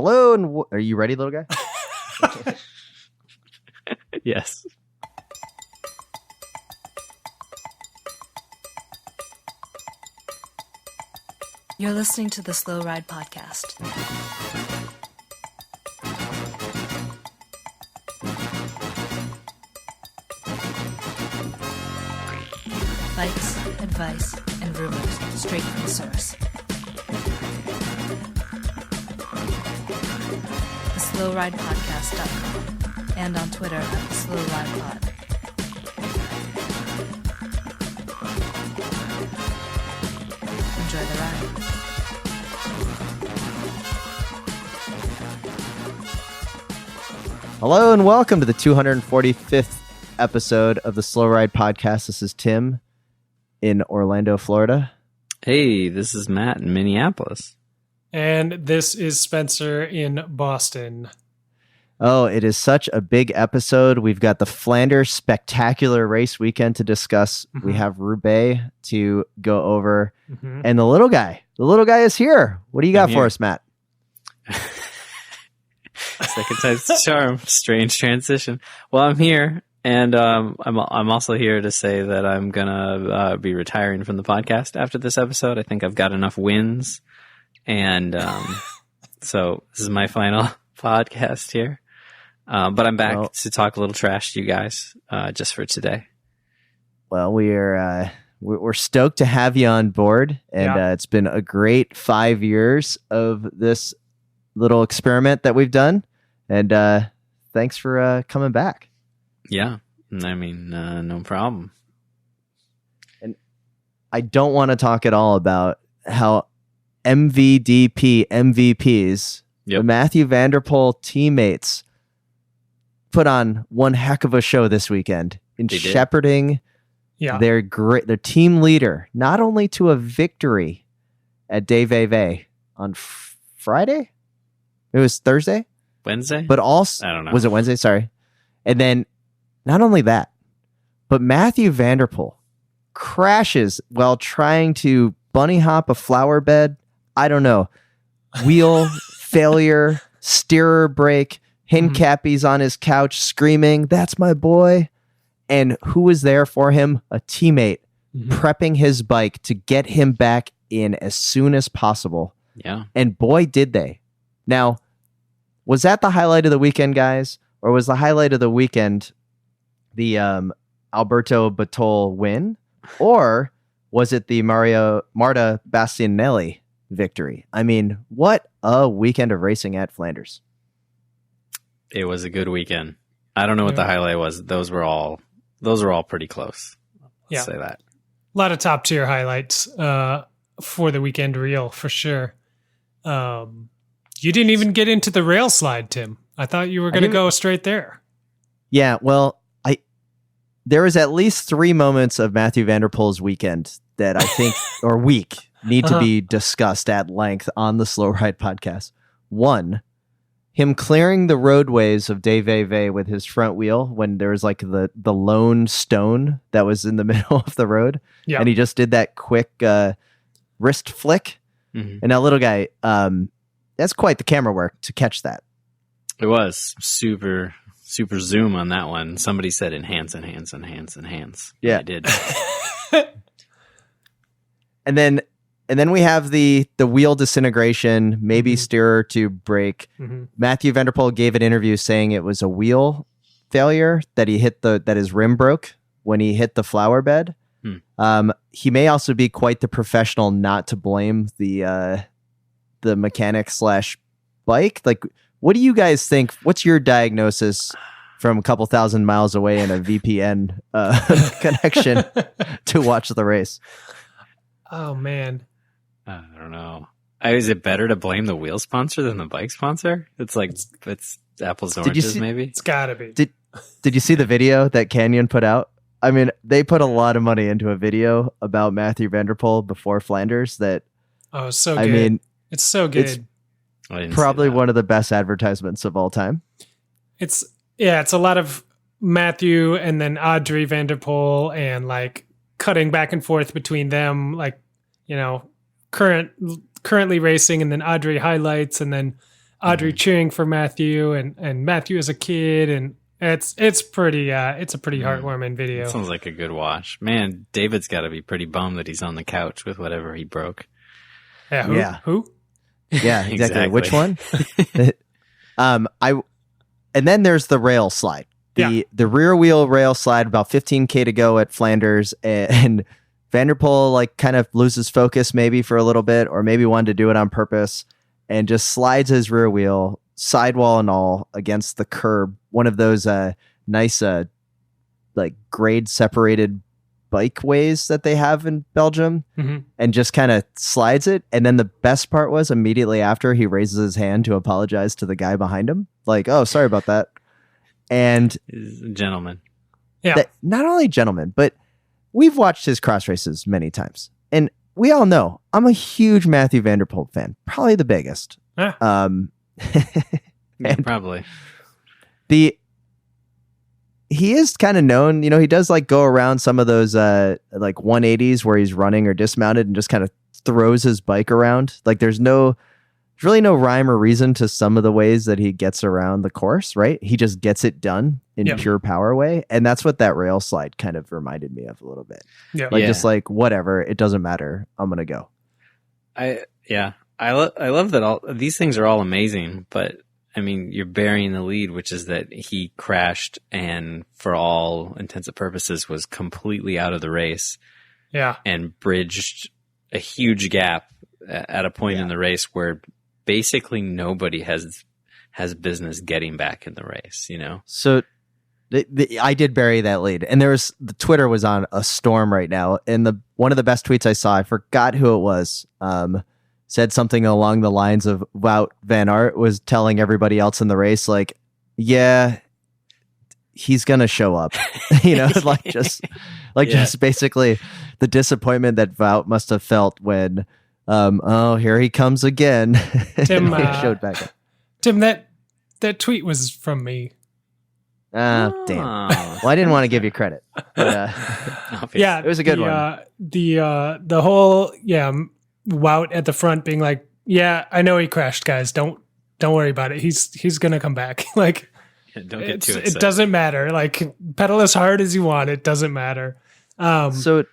Hello, and are you ready, little guy? Yes. You're listening to the Slow Ride Podcast. Bikes, advice, and rumors straight from the source. TheSlowRidePodcast.com and on Twitter at TheSlowRidePod. Enjoy the ride. Hello, and welcome to the 245th episode of the Slow Ride Podcast. This is Tim in Orlando, Florida. Hey, this is Matt in Minneapolis. And this is Spencer in Boston. Oh, it is such a big episode. We've got the Flanders Spectacular Race Weekend to discuss. Mm-hmm. We have Roubaix to go over. Mm-hmm. And the little guy is here. What do you got for us, Matt? Second time's the charm. Strange transition. Well, I'm here, and I'm also here to say that I'm gonna be retiring from the podcast after this episode. I think I've got enough wins, and so this is my final podcast here. But I'm back to talk a little trash to you guys just for today. Well, we're stoked to have you on board, and it's been a great 5 years of this little experiment that we've done, and thanks for coming back. Yeah, I mean, no problem. And I don't want to talk at all about how MVPs, the Mathieu van der Poel teammates, put on one heck of a show this weekend in shepherding their team leader, not only to a victory at DVV on Friday. It was Thursday? Wednesday? But also, I don't know. Was it Wednesday? Sorry. And then not only that, but Mathieu van der Poel crashes while trying to bunny hop a flower bed. I don't know. Wheel failure, steerer brake, Hincapie's on his couch screaming, "That's my boy." And who was there for him? A teammate prepping his bike to get him back in as soon as possible. Yeah. And boy, did they. Now, was that the highlight of the weekend, guys? Or was the highlight of the weekend the Alberto Batol win? Or was it the Marta Bastianelli victory? I mean, what a weekend of racing at Flanders. It was a good weekend. I don't know what the highlight was. Those were all pretty close. Let's say that. A lot of top tier highlights for the weekend reel, for sure. You didn't even get into the rail slide, Tim. I thought you were going to go straight there. Yeah, well, there was at least 3 moments of Mathieu van der Poel's weekend that I think, or week, need to be discussed at length on the Slow Ride Podcast. One, him clearing the roadways of DVV with his front wheel when there was like the lone stone that was in the middle of the road. Yeah. And he just did that quick wrist flick. Mm-hmm. And that little guy, that's quite the camera work to catch that. It was super zoom on that one. Somebody said enhance. Yeah, I did. And then we have the wheel disintegration, maybe steerer to brake. Mm-hmm. Mathieu van der Poel gave an interview saying it was a wheel failure, that he hit that his rim broke when he hit the flower bed. He may also be quite the professional not to blame the mechanic / bike. Like, what do you guys think? What's your diagnosis from a couple thousand miles away in a VPN connection to watch the race? Oh, man. I don't know. Is it better to blame the wheel sponsor than the bike sponsor? It's like, it's apples and oranges, maybe? It's gotta be. Did you see the video that Canyon put out? I mean, they put a lot of money into a video about Mathieu van der Poel before Flanders that... Oh, so good. I mean, it's so good. It's probably one of the best advertisements of all time. It's a lot of Mathieu and then Audrey van der Poel and like cutting back and forth between them, like, you know, currently racing, and then Audrey highlights, and then Audrey cheering for Matthew and Matthew as a kid, and it's a pretty heartwarming video. That sounds like a good watch. Man, David's got to be pretty bummed that he's on the couch with whatever he broke. Yeah, who? Yeah, exactly. Exactly. Which one? And then there's the rail slide. The rear wheel rail slide, about 15K to go at Flanders, and Van der Poel like kind of loses focus maybe for a little bit, or maybe wanted to do it on purpose, and just slides his rear wheel, sidewall and all, against the curb. One of those nice like grade separated bike ways that they have in Belgium, and just kind of slides it. And then the best part was immediately after, he raises his hand to apologize to the guy behind him, like, "Oh, sorry about that." And He's a gentleman. Yeah, not only gentleman, but we've watched his cross races many times, and we all know I'm a huge Mathieu van der Poel fan, probably the biggest. Yeah, probably. He is kind of known, he does like go around some of those like 180s where he's running or dismounted and just kind of throws his bike around. Like there's really no rhyme or reason to some of the ways that he gets around the course, right? He just gets it done in pure power way. And that's what that rail slide kind of reminded me of a little bit. Yeah. Just like, whatever, it doesn't matter. I'm going to go. I love that all these things are all amazing, but I mean, you're burying the lead, which is that he crashed and for all intents and purposes was completely out of the race. Yeah. And bridged a huge gap at a point in the race where basically nobody has business getting back in the race, So I did bury that lead, and the Twitter was on a storm right now. And one of the best tweets I saw, I forgot who it was, said something along the lines of Wout van Aert was telling everybody else in the race, like, yeah, he's going to show up, just basically the disappointment that Wout must have felt when, here he comes again. Tim, he showed back up. Tim, that tweet was from me. Damn. Well, I didn't want to give you credit. But, it was a good one. The whole, Wout at the front being like, yeah, I know he crashed, guys. Don't worry about it. He's gonna come back. Like, don't get too excited. It doesn't matter. Like, pedal as hard as you want. It doesn't matter. So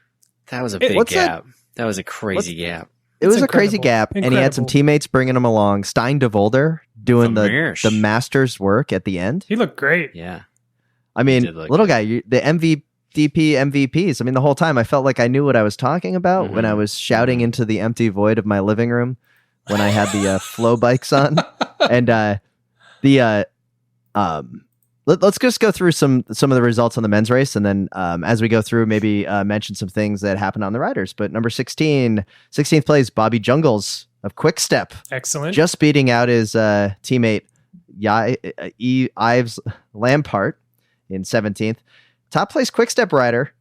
that was a big gap. That was a crazy gap. It was a crazy gap, and he had some teammates bringing him along. Stein de Volder doing the master's work at the end. He looked great. Yeah. I mean, little guy, the MVPs. I mean, the whole time I felt like I knew what I was talking about when I was shouting into the empty void of my living room when I had the flow bikes on. And let's just go through some of the results on the men's race, and then as we go through, maybe mention some things that happened on the riders. But number 16th place, Bobby Jungels of Quick Step. Excellent. Just beating out his teammate Yves Lampart in 17th. Top place Quick Step rider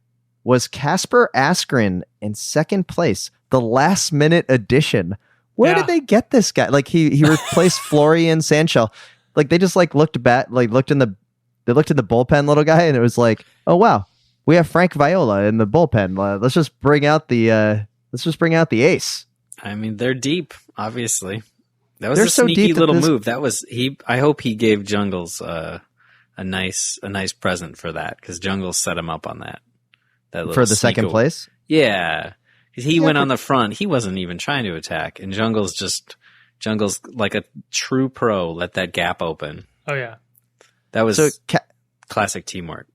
was Casper Askren in second place. The last minute addition. Where did they get this guy? Like he replaced Florian Sanchel. Like they just looked in the bullpen, little guy, and it was like, oh wow, we have Frank Viola in the bullpen. Let's just bring out the ace. I mean, they're deep, obviously. That was a sneaky little move. That was I hope he gave Jungles a nice present for that, because Jungles set him up on that for the second place. Yeah, because he went on the front. He wasn't even trying to attack, and Jungles like a true pro let that gap open. Oh yeah. That was classic teamwork.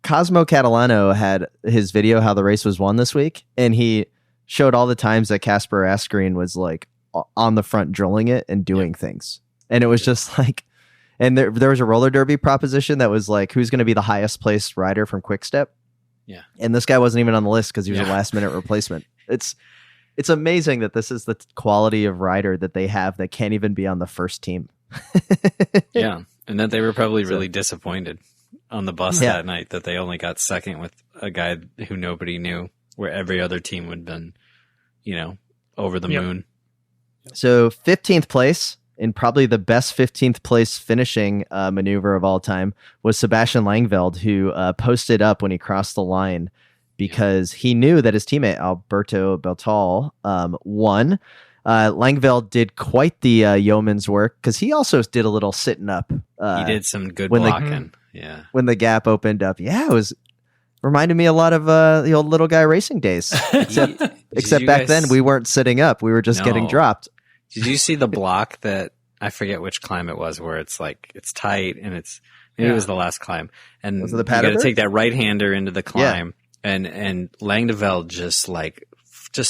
Cosmo Catalano had his video how the race was won this week, and he showed all the times that Casper Askren was like on the front drilling it and doing things. And it was just like, and there was a roller derby proposition that was like, who's going to be the highest placed rider from Quick Step? Yeah. And this guy wasn't even on the list because he was a last minute replacement. It's amazing that this is the quality of rider that they have that can't even be on the first team. Yeah. And that they were probably really disappointed on the bus that night that they only got second with a guy who nobody knew, where every other team would have been, over the moon. So 15th place, in probably the best 15th place finishing maneuver of all time, was Sebastian Langveld, who posted up when he crossed the line because he knew that his teammate Alberto Beltal won. Langeveld did quite the yeoman's work because he also did a little sitting up. He did some good when blocking. Yeah. When the gap opened up. Yeah, it was reminded me a lot of the old little guy racing days. Except back then we weren't sitting up. We were just getting dropped. Did you see the block that I forget which climb it was where it's like it's tight and it's maybe it was the last climb. And was it the you got Paterberg? to take that right hander into the climb and Langeveld just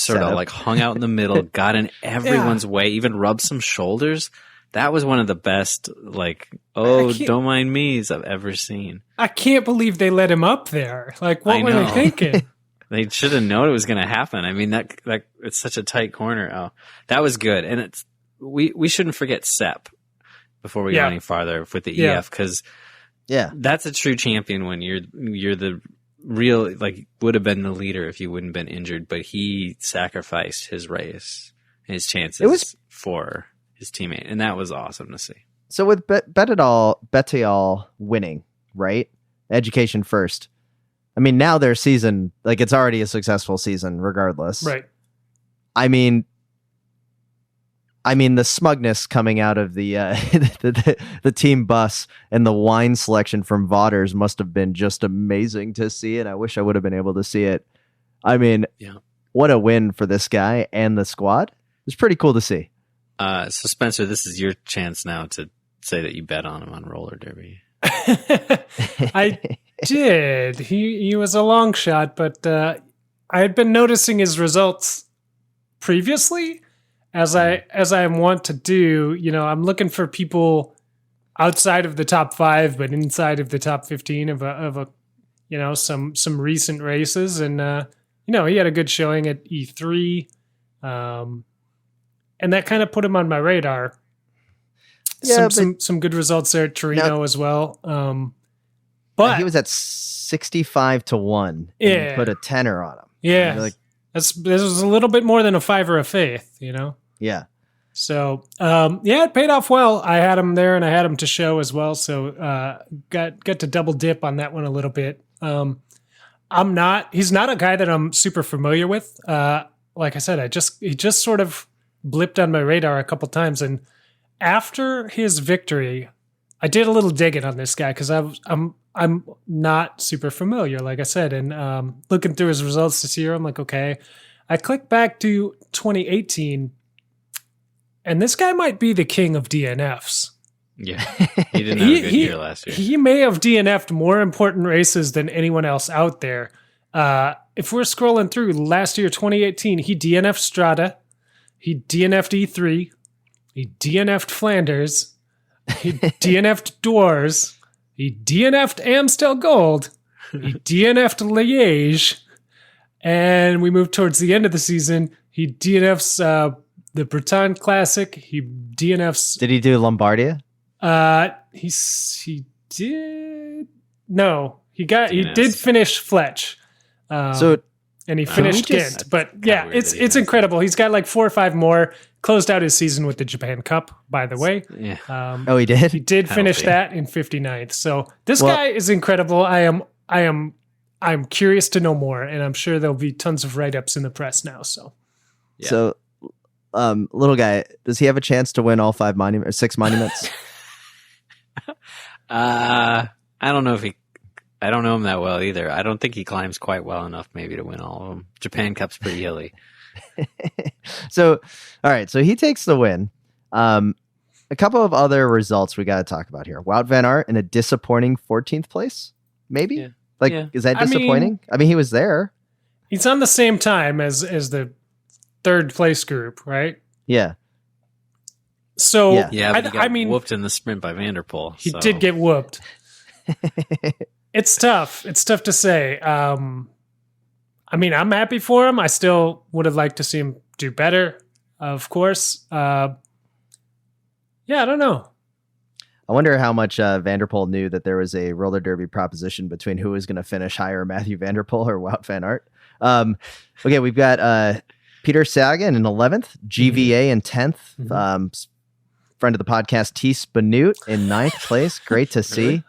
sort of like hung out in the middle, got in everyone's way, even rubbed some shoulders. That was one of the best, like, don't mind me's I've ever seen. I can't believe they let him up there. Like, what were they thinking? They should have known it was going to happen. I mean, that it's such a tight corner. Oh, that was good. And we shouldn't forget Sepp before we go any farther with the EF because that's a true champion when you're the real, like, would have been the leader if you wouldn't been injured, but he sacrificed his race, his chances for his teammate, and that was awesome to see. So with Bettiol winning, right? Education first. I mean, now their season, like, it's already a successful season regardless. Right. I mean, the smugness coming out of the the team bus and the wine selection from Vaughters must have been just amazing to see, and I wish I would have been able to see it. I mean, what a win for this guy and the squad. It was pretty cool to see. So Spencer, this is your chance now to say that you bet on him on roller derby. I did. He was a long shot, but I had been noticing his results previously, as I am wont to do. You know, I'm looking for people outside of the top 5, but inside of the top 15 of a you know, some recent races, and you know, he had a good showing at E3. And that kind of put him on my radar. Yeah, some good results there at Torino as well. But he was at 65-1. And you put a tenner on him. Yeah, like, this was a little bit more than a 5 or a faith, you know. Yeah. So it paid off well. I had him there, and I had him to show as well. So got to double dip on that one a little bit. He's not a guy that I'm super familiar with. Like I said, he just sort of blipped on my radar a couple times, and after his victory, I did a little digging on this guy because I'm not super familiar, like I said, and looking through his results this year, I'm like, okay. I clicked back to 2018, and this guy might be the king of DNFs. Yeah, he didn't have a good year last year. He may have DNF'd more important races than anyone else out there. If we're scrolling through last year, 2018, he DNF'd Strada. He DNF'd E3. He DNF'd Flanders. He DNF'd Doors. He DNF'd Amstel Gold. He DNF'd Liège. And we move towards the end of the season. He DNFs the Bretagne Classic. He DNFs. Did he do Lombardia? He did. No, he did finish Fletch. And he finished Ghent. But yeah, it's incredible. He's got like 4 or 5 more. Closed out his season with the Japan Cup, by the way. Yeah. He did? He did finish that in 59th. So this guy is incredible. I'm curious to know more, and I'm sure there'll be tons of write-ups in the press now. So, So, little guy, does he have a chance to win all 5 monuments or 6 monuments? I don't know I don't know him that well either. I don't think he climbs quite well enough maybe to win all of them. Japan Cup's pretty hilly. So, all right. So he takes the win. A couple of other results we got to talk about here. Wout van Aert in a disappointing 14th place, maybe? Yeah. Is that disappointing? I mean, he was there. He's on the same time as the 3rd place group, right? Yeah. So, yeah, but he got whooped in the sprint by Van der Poel. He did get whooped. It's tough. It's tough to say. I mean, I'm happy for him. I still would have liked to see him do better, of course. I don't know. I wonder how much Van der Poel knew that there was a roller derby proposition between who was going to finish higher, Matthew Van der Poel or Wout van Aert. Okay, we've got Peter Sagan in 11th, GVA in 10th, friend of the podcast, T. Spanute in 9th place. Great to see.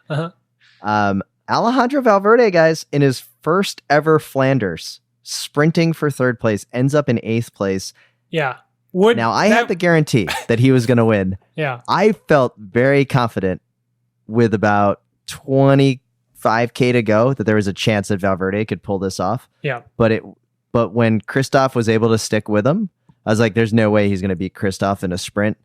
Alejandro Valverde, guys, in his first ever Flanders, sprinting for 3rd place, ends up in 8th place. Yeah. Now, I had the guarantee that he was going to win. Yeah. I felt very confident with about 25K to go that there was a chance that Valverde could pull this off. Yeah. But when Christoph was able to stick with him, I was like, there's no way he's going to beat Christoph in a sprint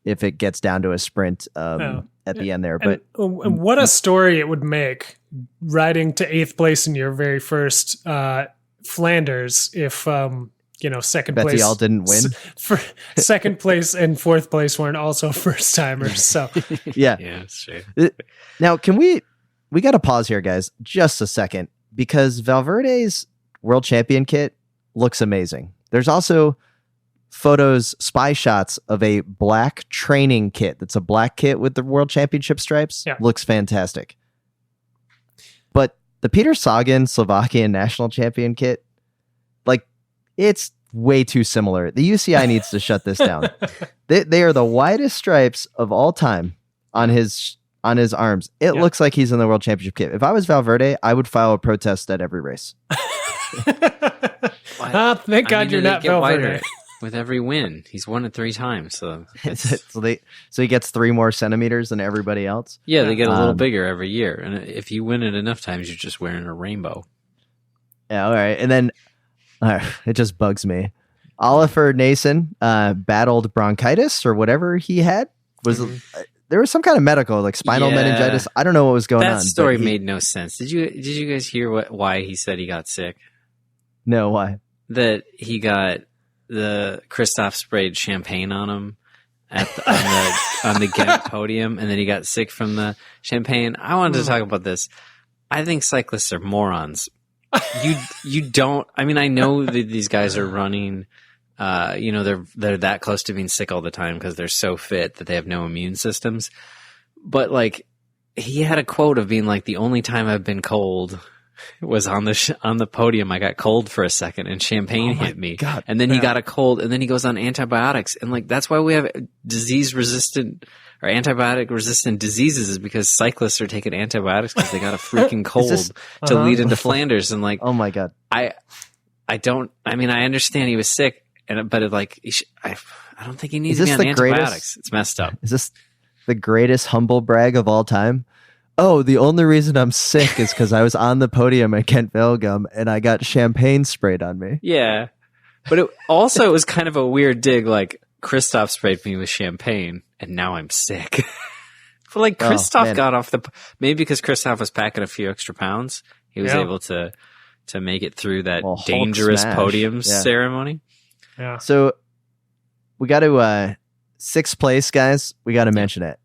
if it gets down to a sprint at the end there. But and what a story it would make riding to 8th place in your very first Flanders if second place all didn't win. For second place and 4th place weren't also first timers. So yeah, that's true. Now, can we got to pause here, guys, just a second, because Valverde's world champion kit looks amazing. There's also spy shots of a black training kit. That's a black kit with the world championship stripes. Yeah. Looks fantastic. But the Peter Sagan Slovakian national champion kit, like, it's way too similar. The UCI needs to shut this down. They are the widest stripes of all time on his arms. It looks like he's in the world championship kit. If I was Valverde, I would file a protest at every race. Thank God you're not Valverde. With every win, he's won it 3 times. So he gets 3 more centimeters than everybody else. Yeah, they get a little bigger every year, and if you win it enough times, you're just wearing a rainbow. Yeah, all right. And then it just bugs me. Oliver Nason battled bronchitis or whatever he had. There was some kind of medical, like spinal meningitis. I don't know what was going on. That story made no sense. Did you guys hear why he said he got sick? No, why? That he got the Christoph sprayed champagne on him on the Ghent podium, and then he got sick from the champagne. I wanted to talk about this. I think cyclists are morons. You don't. I mean, I know that these guys are running. They're that close to being sick all the time because they're so fit that they have no immune systems. But like, he had a quote of being like, the only time I've been cold was on the podium. I got cold for a second and champagne hit me. God. And then he got a cold and then he goes on antibiotics. And like, that's why we have disease resistant or antibiotic resistant diseases, is because cyclists are taking antibiotics because they got a freaking cold to lead into Flanders. And like, oh my God. I understand he was sick, I don't think he needs to be on antibiotics. It's messed up. Is this the greatest humble brag of all time? Oh, the only reason I'm sick is because I was on the podium at Kent Velgum and I got champagne sprayed on me. Yeah. But it was kind of a weird dig, like, Christoph sprayed me with champagne and now I'm sick. But like, Christoph got off maybe because Christoph was packing a few extra pounds, he was able to make it through that dangerous podium ceremony. Yeah. So we got to 6th place, guys. We got to mention it.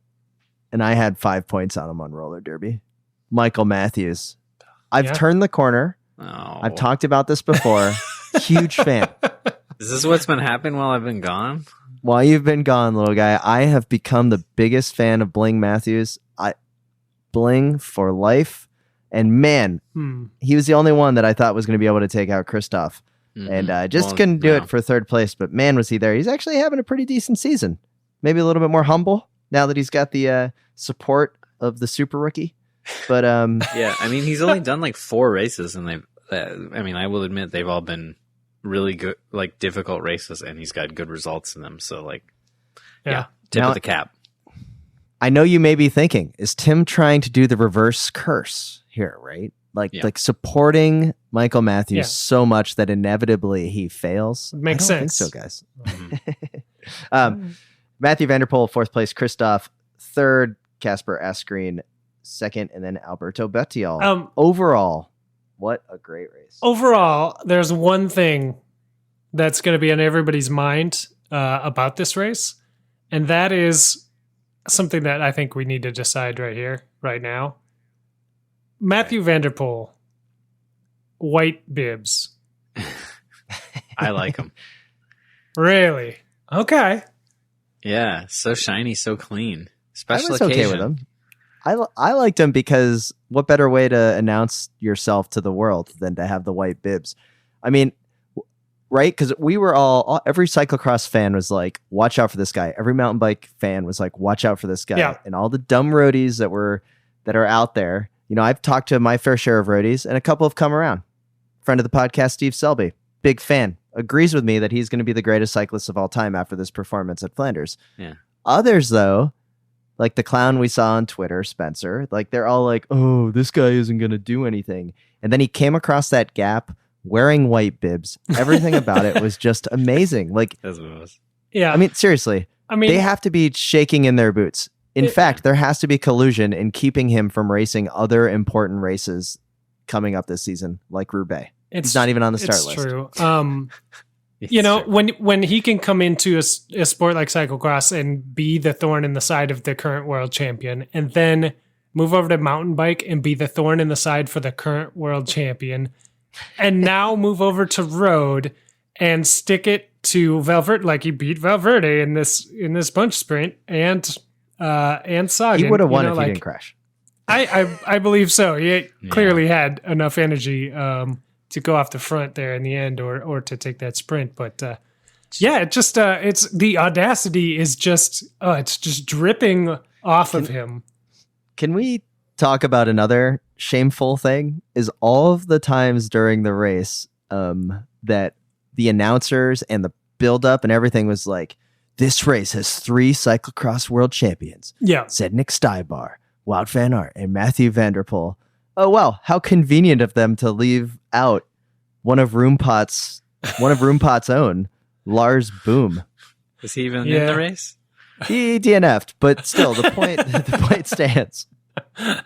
And I had 5 points on him on roller derby. Michael Matthews. I've turned the corner. Oh. I've talked about this before. Huge fan. Is this what's been happening while I've been gone? While you've been gone, little guy, I have become the biggest fan of Bling Matthews. Bling for life. And man, he was the only one that I thought was going to be able to take out Christoph. Mm-hmm. And just couldn't do it for 3rd place. But man, was he there. He's actually having a pretty decent season. Maybe a little bit more humble now that he's got the support of the super rookie. But yeah, I mean, he's only done like 4 races, and I will admit they've all been really good, like difficult races, and he's got good results in them. So like, tip of the cap. I know you may be thinking, is Tim trying to do the reverse curse here, right? Like supporting Michael Matthews so much that inevitably he fails. Makes sense. I don't think so, guys. Matthew van der Poel, 4th place. Christoph, 3rd. Casper Asgreen, 2nd. And then Alberto Bettiol. Overall, what a great race. Overall, there's one thing that's going to be on everybody's mind about this race. And that is something that I think we need to decide right here, right now. Matthew van der Poel, white bibs. I like him. Really? Okay. Yeah, so shiny, so clean. Special I was occasion. okay with him. I liked him because what better way to announce yourself to the world than to have the white bibs? I mean, right? Because we were every cyclocross fan was like, watch out for this guy. Every mountain bike fan was like, watch out for this guy. Yeah. And all the dumb roadies that are out there. You know, I've talked to my fair share of roadies, and a couple have come around. Friend of the podcast, Steve Selby, big fan, agrees with me that he's going to be the greatest cyclist of all time after this performance at Flanders. Yeah. Others, though, like the clown we saw on Twitter, Spencer, like they're all like, oh, this guy isn't going to do anything. And then he came across that gap wearing white bibs. Everything about it was just amazing. Like, That's what it was. Yeah. I mean, seriously, they have to be shaking in their boots. In fact, there has to be collusion in keeping him from racing other important races coming up this season, like Roubaix. He's not even on the start list. It's true. You know, when he can come into a sport like cyclocross and be the thorn in the side of the current world champion, and then move over to mountain bike and be the thorn in the side for the current world champion, and now move over to road and stick it to Valverde, like he beat Valverde in this bunch sprint and Sagan. He would have won if he didn't crash. I believe so. He clearly had enough energy to go off the front there in the end, or to take that sprint. But it's the audacity is just it's just dripping off of him. Can we talk about another shameful thing? Is all of the times during the race that the announcers and the build-up and everything was like, this race has 3 cyclocross world champions. Yeah. Zednik Stybar, Wout van Aert, and Mathieu van der Poel. Oh, well, how convenient of them to leave out one of Roompot's own, Lars Boom. Was he even in the race? He DNF'd, but still, the point stands. I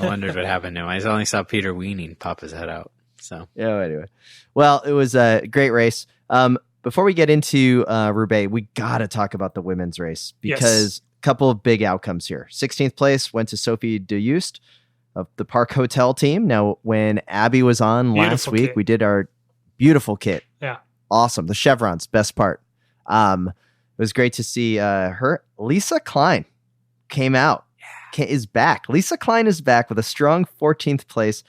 wondered what happened to him. I only saw Peter Weening pop his head out. So yeah. Anyway, well, it was a great race. Before we get into Roubaix, we got to talk about the women's race because a couple of big outcomes here. 16th place went to Sophie de Joost of the Park Hotel team. Now, when Abby was on last week, we did our beautiful kit. Yeah. Awesome. The chevrons, best part. It was great to see her. Lisa Klein came out, is back. Lisa Klein is back with a strong 14th place.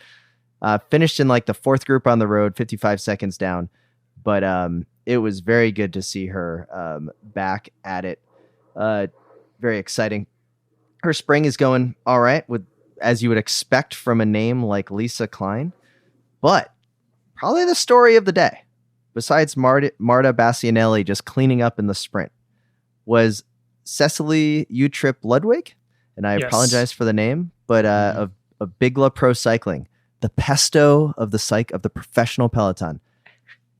Finished in like the 4th group on the road, 55 seconds down. But it was very good to see her back at it. Very exciting. Her spring is going all right, with as you would expect from a name like Lisa Klein. But probably the story of the day, besides Marta Bastianelli just cleaning up in the sprint, was Cecily Utrip Ludwig. And I apologize for the name, but of Bigla Pro Cycling, the pesto of the professional peloton.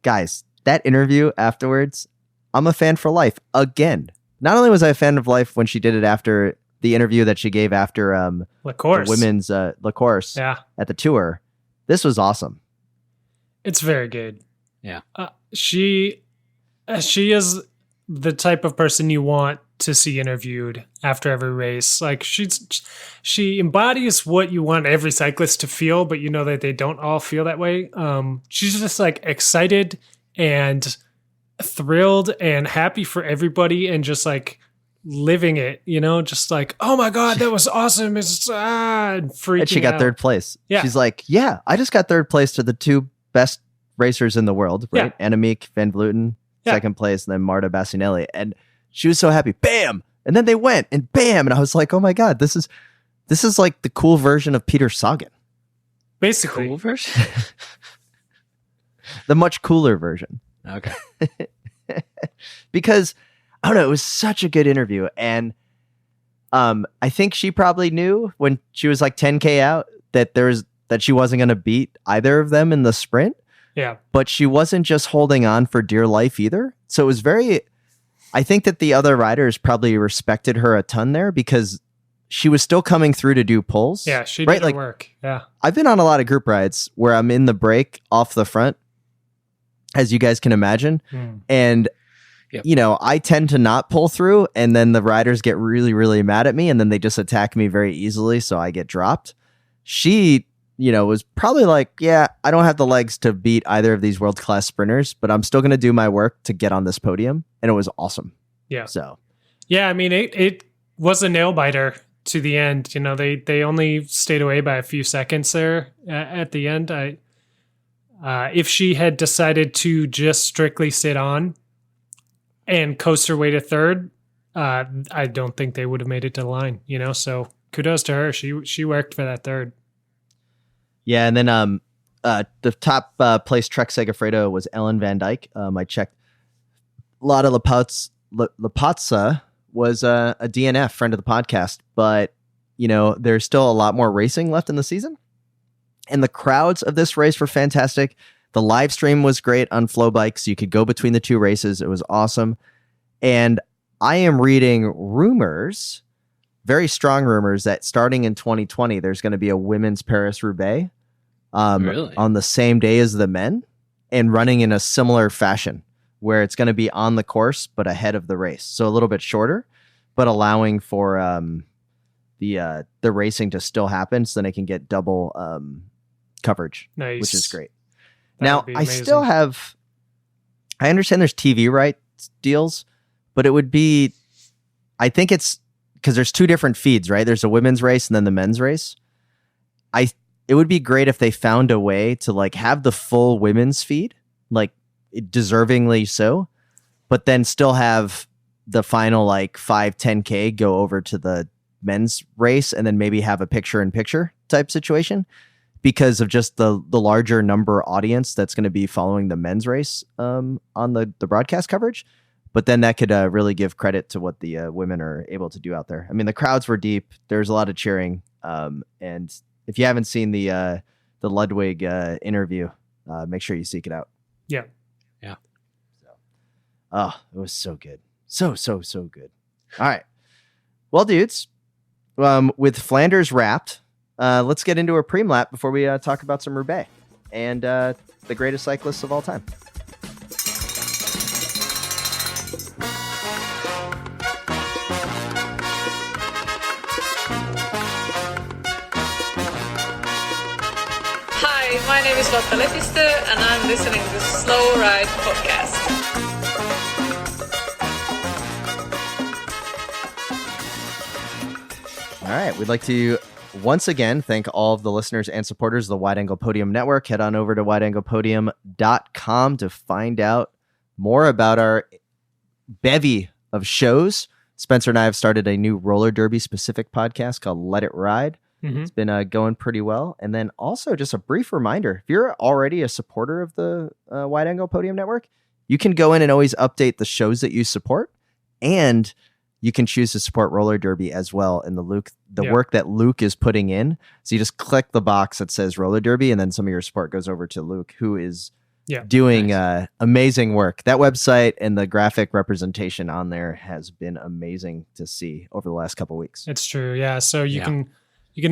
Guys, that interview afterwards, I'm a fan for life again. Not only was I a fan of life when she did it after the interview that she gave after the women's La Course at the Tour, this was awesome. It's very good. Yeah. She is the type of person you want to see interviewed after every race. Like she embodies what you want every cyclist to feel, but you know that they don't all feel that way. She's just like excited and thrilled and happy for everybody and just like living it, you know, just like, oh my God, that was awesome. It's and freaking and she got out. 3rd place. Yeah. She's like, yeah, I just got 3rd place to the 2 best racers in the world, right? Yeah. Annemiek van Vleuten, 2nd place, and then Marta Bastianelli. And she was so happy. Bam! And then they went and bam! And I was like, oh my God, this is like the cool version of Peter Sagan. Basically. Cool version? The much cooler version. Okay. Because I don't know, it was such a good interview. And I think she probably knew when she was like 10K out that she wasn't going to beat either of them in the sprint. Yeah. But she wasn't just holding on for dear life either. So it was I think that the other riders probably respected her a ton there because she was still coming through to do pulls. Yeah, she did her work. Yeah. I've been on a lot of group rides where I'm in the break off the front, as you guys can imagine. And, you know, I tend to not pull through, and then the riders get really, really mad at me, and then they just attack me very easily, so I get dropped. She, you know, was probably like, yeah, I don't have the legs to beat either of these world-class sprinters, but I'm still going to do my work to get on this podium. And it was awesome. Yeah. So, yeah, I mean, it was a nail biter to the end. You know, they only stayed away by a few seconds there at the end. If she had decided to just strictly sit on and coast her way to 3rd, I don't think they would have made it to the line, you know? So kudos to her. She worked for that 3rd. Yeah. And then The top place Trek Segafredo was Ellen Van Dyke. I checked. Lotta Lapazza was a DNF, friend of the podcast, but there's still a lot more racing left in the season. And the crowds of this race were fantastic. The live stream was great on Flow Bikes. You could go between the two races. It was awesome. And I am reading rumors, very strong rumors, that starting in 2020, there's going to be a women's Paris-Roubaix Really? on the same day as the men and running in a similar fashion where it's going to be on the course but ahead of the race. So a little bit shorter, but allowing for the racing to still happen so then it can get double coverage, Nice. which is great. That Now, would be I amazing. still have, I understand there's TV rights deals, but it would be, I think it's, because there's two different feeds, right? There's a women's race and then the men's race. It would be great if they found a way to like have the full women's feed, like deservingly so, but then still have the final like 5-10K go over to the men's race and then maybe have a picture-in-picture type situation because of just the larger number audience that's going to be following the men's race on the broadcast coverage. But then that could really give credit to what the women are able to do out there. I mean, the crowds were deep. There's a lot of cheering. And if you haven't seen the Ludwig interview, make sure you seek it out. Yeah. Yeah. Oh, it was so good. So good. All right. Well, dudes, with Flanders wrapped, let's get into a preem lap before we talk about some Roubaix and the greatest cyclists of all time. Hi, my name is Lotta Lefister, and I'm listening to Slow Ride Podcast. All right. We'd like to once again thank all of the listeners and supporters of the Wide Angle Podium Network. Head on over to wideanglepodium.com to find out more about our bevy of shows. Spencer and I have started a new roller derby specific podcast called Let It Ride. Mm-hmm. It's been going pretty well. And then also just a brief reminder, if you're already a supporter of the Wide Angle Podium Network, you can go in and always update the shows that you support. And you can choose to support roller derby as well in the work that Luke is putting in. So you just click the box that says roller derby, and then some of your support goes over to Luke, who is doing amazing work. That website and the graphic representation on there has been amazing to see over the last couple of weeks. It's true. Yeah. So you can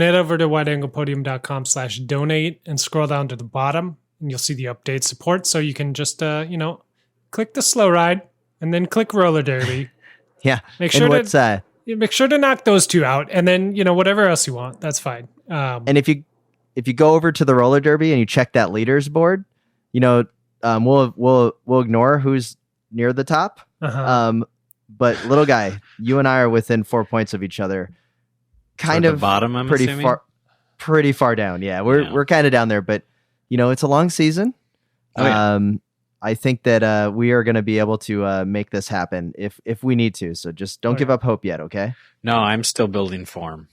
head over to wideanglepodium.com/donate and scroll down to the bottom and you'll see the update support. So you can just, click the slow ride and then click roller derby. Yeah. Make sure to knock those two out and then, whatever else you want. That's fine. And if you go over to the roller derby and you check that leaders board, we'll ignore who's near the top. Uh-huh. But little guy, you and I are within 4 points of each other. Kind Toward of the bottom, I'm assuming? pretty far down. Yeah, we're kind of down there, but it's a long season. Oh, yeah. I think that we are going to be able to make this happen if we need to. So just don't give up hope yet, okay? No, I'm still building form.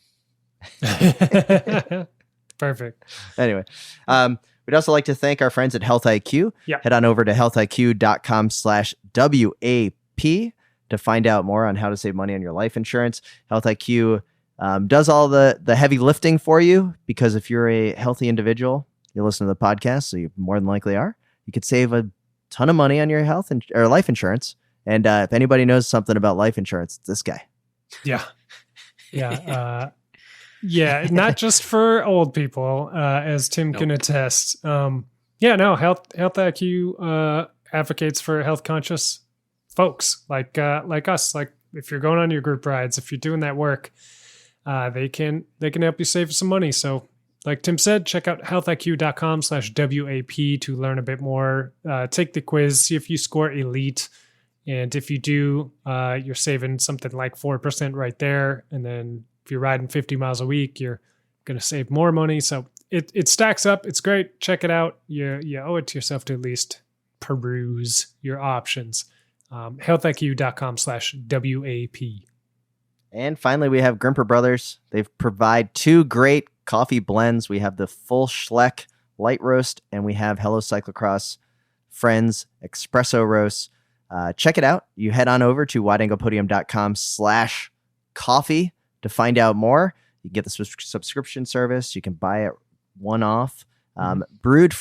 Perfect. Anyway, we'd also like to thank our friends at Health IQ. Yeah. Head on over to healthiq.com/WAP to find out more on how to save money on your life insurance. Health IQ does all the heavy lifting for you because if you're a healthy individual, you listen to the podcast, so you more than likely are. You could save a ton of money on your health or life insurance. And if anybody knows something about life insurance, it's this guy. Yeah. Yeah. Not just for old people, as Tim can attest. Health IQ advocates for health conscious folks like us. Like if you're going on your group rides, if you're doing that work, they can help you save some money. So like Tim said, check out healthiq.com/WAP to learn a bit more. Take the quiz, see if you score elite. And if you do, you're saving something like 4% right there. And then if you're riding 50 miles a week, you're going to save more money. So it stacks up. It's great. Check it out. You owe it to yourself to at least peruse your options. healthiq.com/WAP. And finally, we have Grimpeur Brothers. They provide two great coffee blends. We have the full Schleck light roast, and we have Hello Cyclocross Friends espresso roast. Check it out. You head on over to wideanglepodium.com/coffee to find out more. You can get the subscription service. You can buy it one-off, roasted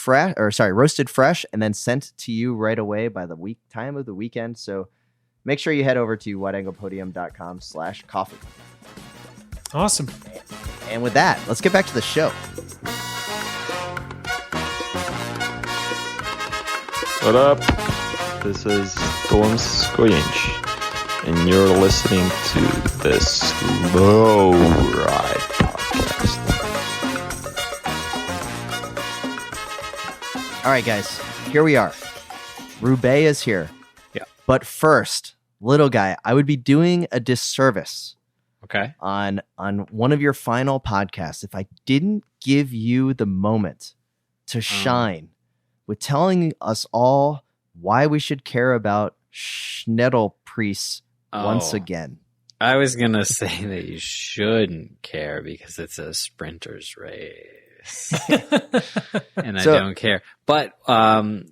fresh, and then sent to you right away by the time of the weekend. So make sure you head over to wideanglepodium.com/coffee. Awesome. And with that, let's get back to the show. What up? This is Storm Skoyinch, and you're listening to the Slow Ride Podcast. All right, guys, here we are. Roubaix is here. Yeah. But first, little guy, I would be doing a disservice on one of your final podcasts if I didn't give you the moment to shine with telling us all why we should care about Schnittelpreis once again. I was going to say that you shouldn't care because it's a sprinter's race. And I don't care. But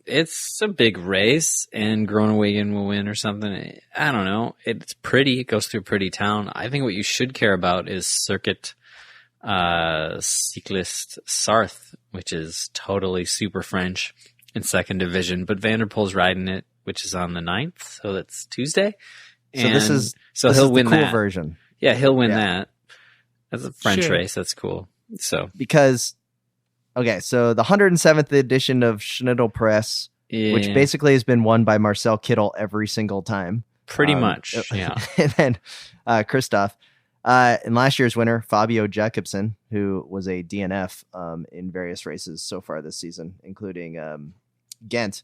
it's a big race, and Groenewegen will win or something. I don't know. It's pretty. It goes through a pretty town. I think what you should care about is Circuit Cycliste Sarthe, which is totally super French in second division. But Van der Poel's riding it, which is on the 9th, so that's Tuesday. And so he'll win the cool that version. Yeah, he'll win that. That's a French race. That's cool. So because so the 107th edition of Schnittelpreis, which basically has been won by Marcel Kittel every single time. Pretty much, yeah. And then Christoph. And last year's winner, Fabio Jacobsen, who was a DNF in various races so far this season, including Ghent.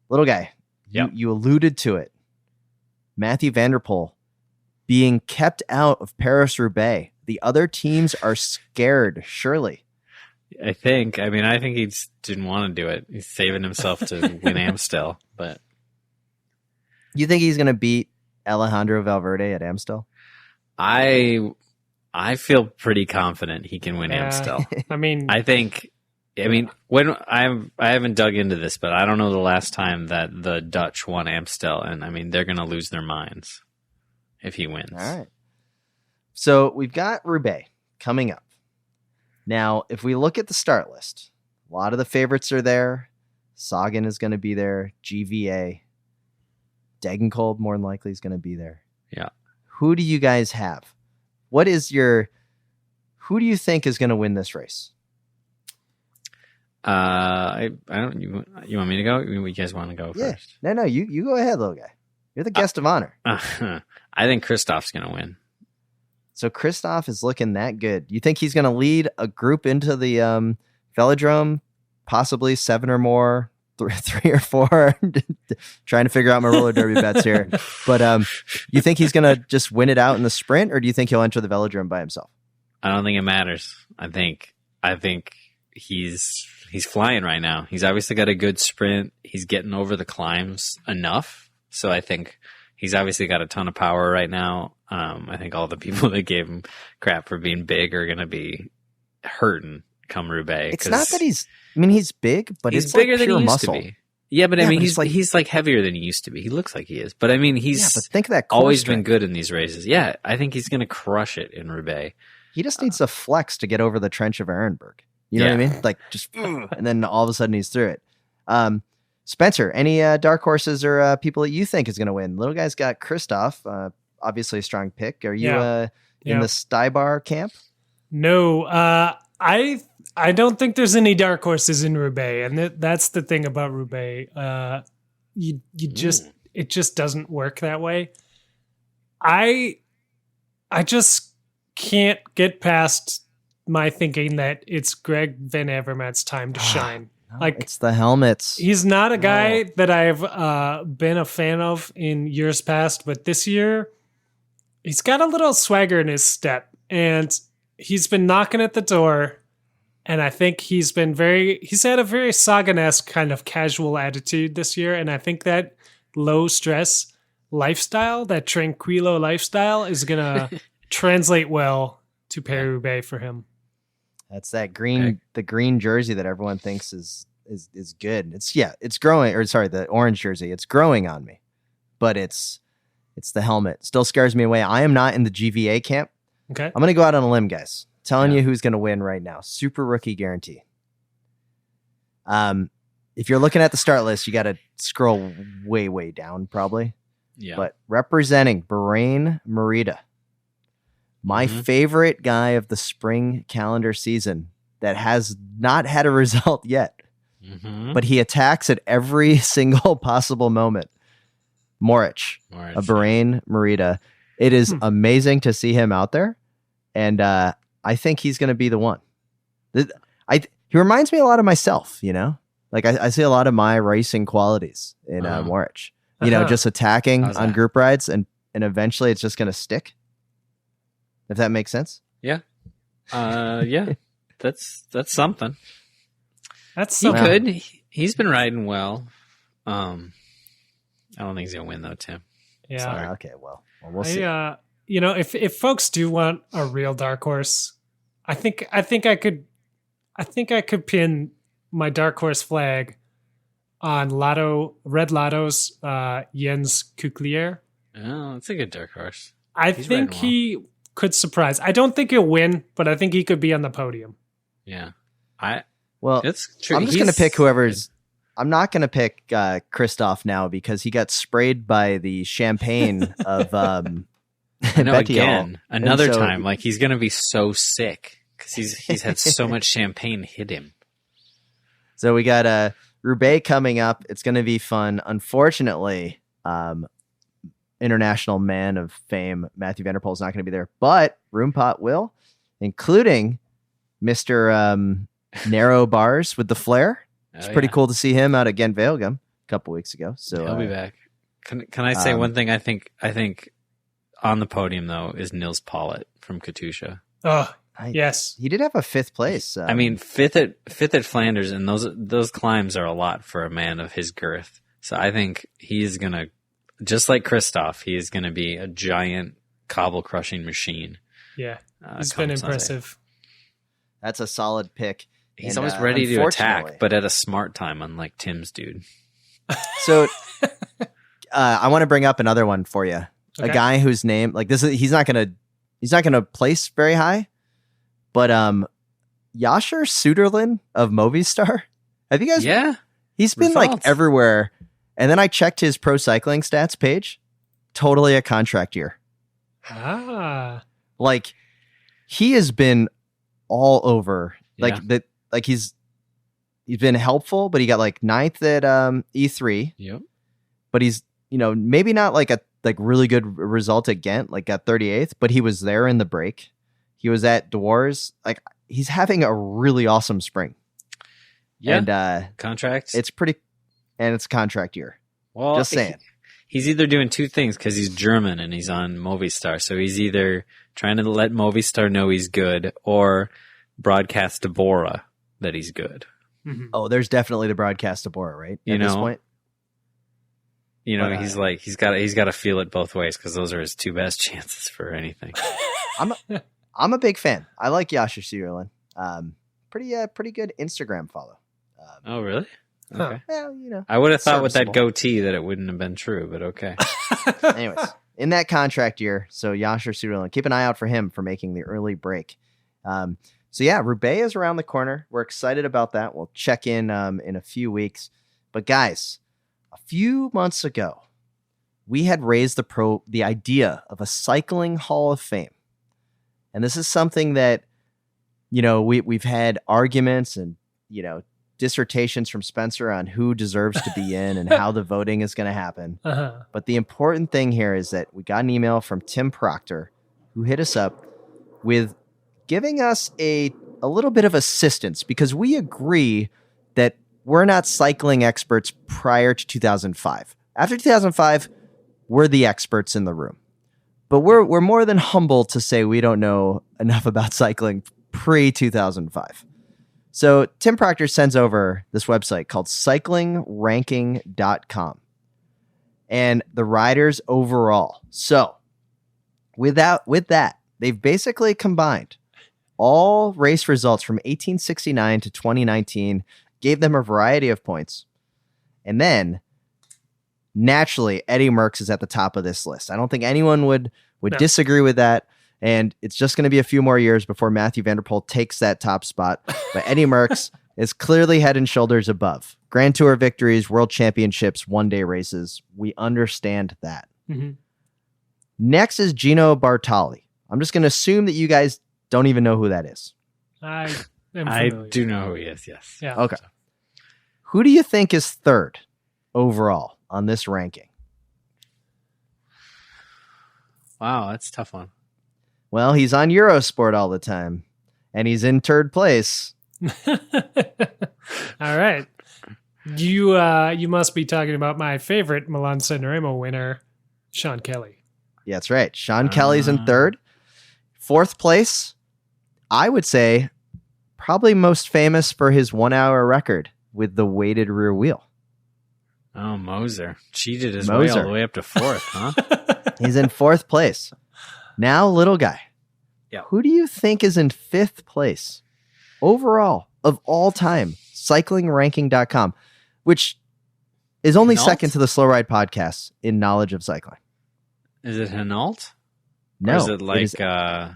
Little guy, you alluded to it. Mathieu van der Poel being kept out of Paris-Roubaix. The other teams are scared, surely. I think he didn't want to do it. He's saving himself to win Amstel. But you think he's going to beat Alejandro Valverde at Amstel? I feel pretty confident he can win Amstel. When I haven't dug into this, but I don't know the last time that the Dutch won Amstel, and they're going to lose their minds if he wins. All right. So we've got Roubaix coming up. Now, if we look at the start list, a lot of the favorites are there. Sagan is going to be there. GVA. Degenkolb more than likely is going to be there. Yeah. Who do you guys have? Who do you think is going to win this race? I don't. You want me to go? You guys want to go first? No. You go ahead, little guy. You're the guest of honor. I think Christoph's going to win. So Christoph is looking that good. You think he's going to lead a group into the velodrome, possibly 7 or more, 3 or 4? Trying to figure out my roller derby bets here. But you think he's going to just win it out in the sprint, or do you think he'll enter the velodrome by himself? I don't think it matters. I think he's flying right now. He's obviously got a good sprint. He's getting over the climbs enough. So I think he's obviously got a ton of power right now. I think all the people that gave him crap for being big are going to be hurting come Roubaix. It's not that he's big, but he's it's bigger like than pure he used muscle. to be. Yeah, but he's like heavier than he used to be. He looks like he is. But he's but think of that core always strength. been good in these races. Yeah, I think he's going to crush it in Roubaix. He just needs to flex to get over the trench of Ehrenberg. You know what I mean? Like just, and then all of a sudden he's through it. Spencer, any dark horses or people that you think is going to win? Little guy's got Christoph, obviously a strong pick. Are you in the Stybar camp? No, I don't think there's any dark horses in Roubaix, and that's the thing about Roubaix. It just doesn't work that way. I just can't get past my thinking that it's Greg Van Avermaet's time to shine. No, it's the helmets. He's not a guy that I've been a fan of in years past, but this year he's got a little swagger in his step, and he's been knocking at the door. And I think he's had a very Sagan-esque kind of casual attitude this year. And I think that low stress lifestyle, that tranquilo lifestyle, is going to translate well to Paris-Roubaix for him. That's that green, the green jersey that everyone thinks is good. It's growing. Or sorry, the orange jersey. It's growing on me, but it's the helmet. Still scares me away. I am not in the GVA camp. Okay. I'm gonna go out on a limb, guys. Telling you who's gonna win right now. Super rookie guarantee. If you're looking at the start list, you got to scroll way down, probably. Yeah. But representing Bahrain Merida, my favorite guy of the spring calendar season that has not had a result yet, but he attacks at every single possible moment. Morich of Bahrain Merida. It is amazing to see him out there, and I think he's going to be the one. He reminds me a lot of myself, you know? Like I see a lot of my racing qualities in Morich. You know, just attacking on group rides, and eventually it's just going to stick. If that makes sense. Yeah. Yeah. That's something. That's He something. could. He's been riding well. I don't think he's gonna win though, Tim. Yeah. Sorry. Okay, well we'll see. You know, if folks do want a real dark horse, I think I could pin my dark horse flag on Red Lotto's Jens Kuklier. Oh, that's a good dark horse. I He's think riding he could surprise. I don't think he'll win, but I think he could be on the podium. Yeah. It's true. I'm just going to pick whoever's. I'm not going to pick Christoph now because he got sprayed by the champagne of I know, Bettiol. again, another so- time. Like he's gonna be so sick because he's had so much champagne hit him. So we got Roubaix coming up. It's going to be fun. Unfortunately, international man of fame Mathieu van der Poel is not going to be there, but Roompot will, including Mr. Narrow Bars with the flare. It's pretty cool to see him out at Gent Wevelgem a couple weeks ago. So he'll be back. Can I say one thing? I think on the podium though is Nils Pollitt from Katusha. Oh, yes. He did have a fifth place. I mean, fifth at Flanders, and those climbs are a lot for a man of his girth. So I think he's gonna, just like Christoph, he is gonna be a giant cobble crushing machine. Yeah, he's been impressive. That's a solid pick. He's always ready to attack, but at a smart time, unlike Tim's dude. So I want to bring up another one for you. Okay. A guy whose name, like this is, he's not gonna place very high, but Yasher Suderlin of Movistar. Have you guys? Yeah, he's been like everywhere. And then I checked his pro cycling stats page. Totally a contract year. Ah, Like he has been all over. Like that. Like he's been helpful, but he got like 9th at E3. Yep. But he's, you know, maybe not like a really good result at Ghent, like got 38th, but he was there in the break. He was at Dwars. Like he's having a really awesome spring. Yeah. And contracts. It's contract year. Well, just saying. He's either doing two things because he's German and he's on Movistar. So he's either trying to let Movistar know he's good or broadcast to Bora that he's good. mm-hmm. Oh, there's definitely the broadcast to Bora, right? You at know, this point. You know, he's like he's got to feel it both ways because those are his two best chances for anything. I'm a big fan. I like Yasher Suderlin. Pretty good Instagram follow. Oh, really? Okay. Well, you know, I would have thought with that serviceable. goatee that it wouldn't have been true, but okay. Anyways, in that contract year, so Yasher Suderlin, keep an eye out for him for making the early break. So yeah, Roubaix is around the corner. We're excited about that. We'll check in a few weeks. But guys, a few months ago, we had raised the idea of a cycling Hall of Fame. And this is something that, you know, we've had arguments and, you know, dissertations from Spencer on who deserves to be in and how the voting is going to happen. Uh-huh. But the important thing here is that we got an email from Tim Proctor, who hit us up with giving us a little bit of assistance because we agree that we're not cycling experts prior to 2005. After 2005, we're the experts in the room. But we're more than humble to say we don't know enough about cycling pre-2005. So Tim Proctor sends over this website called cyclingranking.com and the riders overall. So with that, they've basically combined all race results from 1869 to 2019, gave them a variety of points. And then, naturally, Eddie Merckx is at the top of this list. I don't think anyone would disagree with that. And it's just going to be a few more years before Mathieu van der Poel takes that top spot. But Eddie Merckx is clearly head and shoulders above. Grand Tour victories, World Championships, one-day races. We understand that. Mm-hmm. Next is Gino Bartali. I'm just going to assume that you guys don't even know who that is. I do know who he is, yes. Yeah. Okay. Who do you think is third overall on this ranking? Wow, that's a tough one. Well, he's on Eurosport all the time, and he's in third place. All right. You must be talking about my favorite Milan Sanremo winner, Sean Kelly. Yeah, that's right. Sean Kelly's in third. Fourth place, I would say, probably most famous for his 1 hour record with the weighted rear wheel. Oh, Moser. Cheated his way all the way up to fourth, huh? He's in fourth place. Now, little guy. Yeah. Who do you think is in fifth place overall of all time? CyclingRanking.com, which is only Hinault? second to the Slow Ride podcast in knowledge of cycling. Is it Hinault? No. Or is it like, Yeah.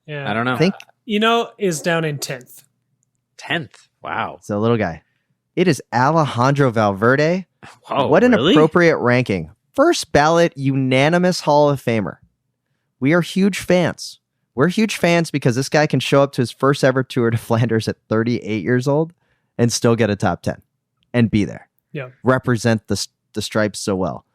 I don't know. Think is down in 10th. 10th. Wow. so, little guy. It is Alejandro Valverde. Whoa, What an really? appropriate ranking. First ballot unanimous Hall of Famer. We are huge fans. We're huge fans because this guy can show up to his first ever Tour de Flanders at 38 years old and still get a top 10 and be there. Yeah. Represent the stripes so well.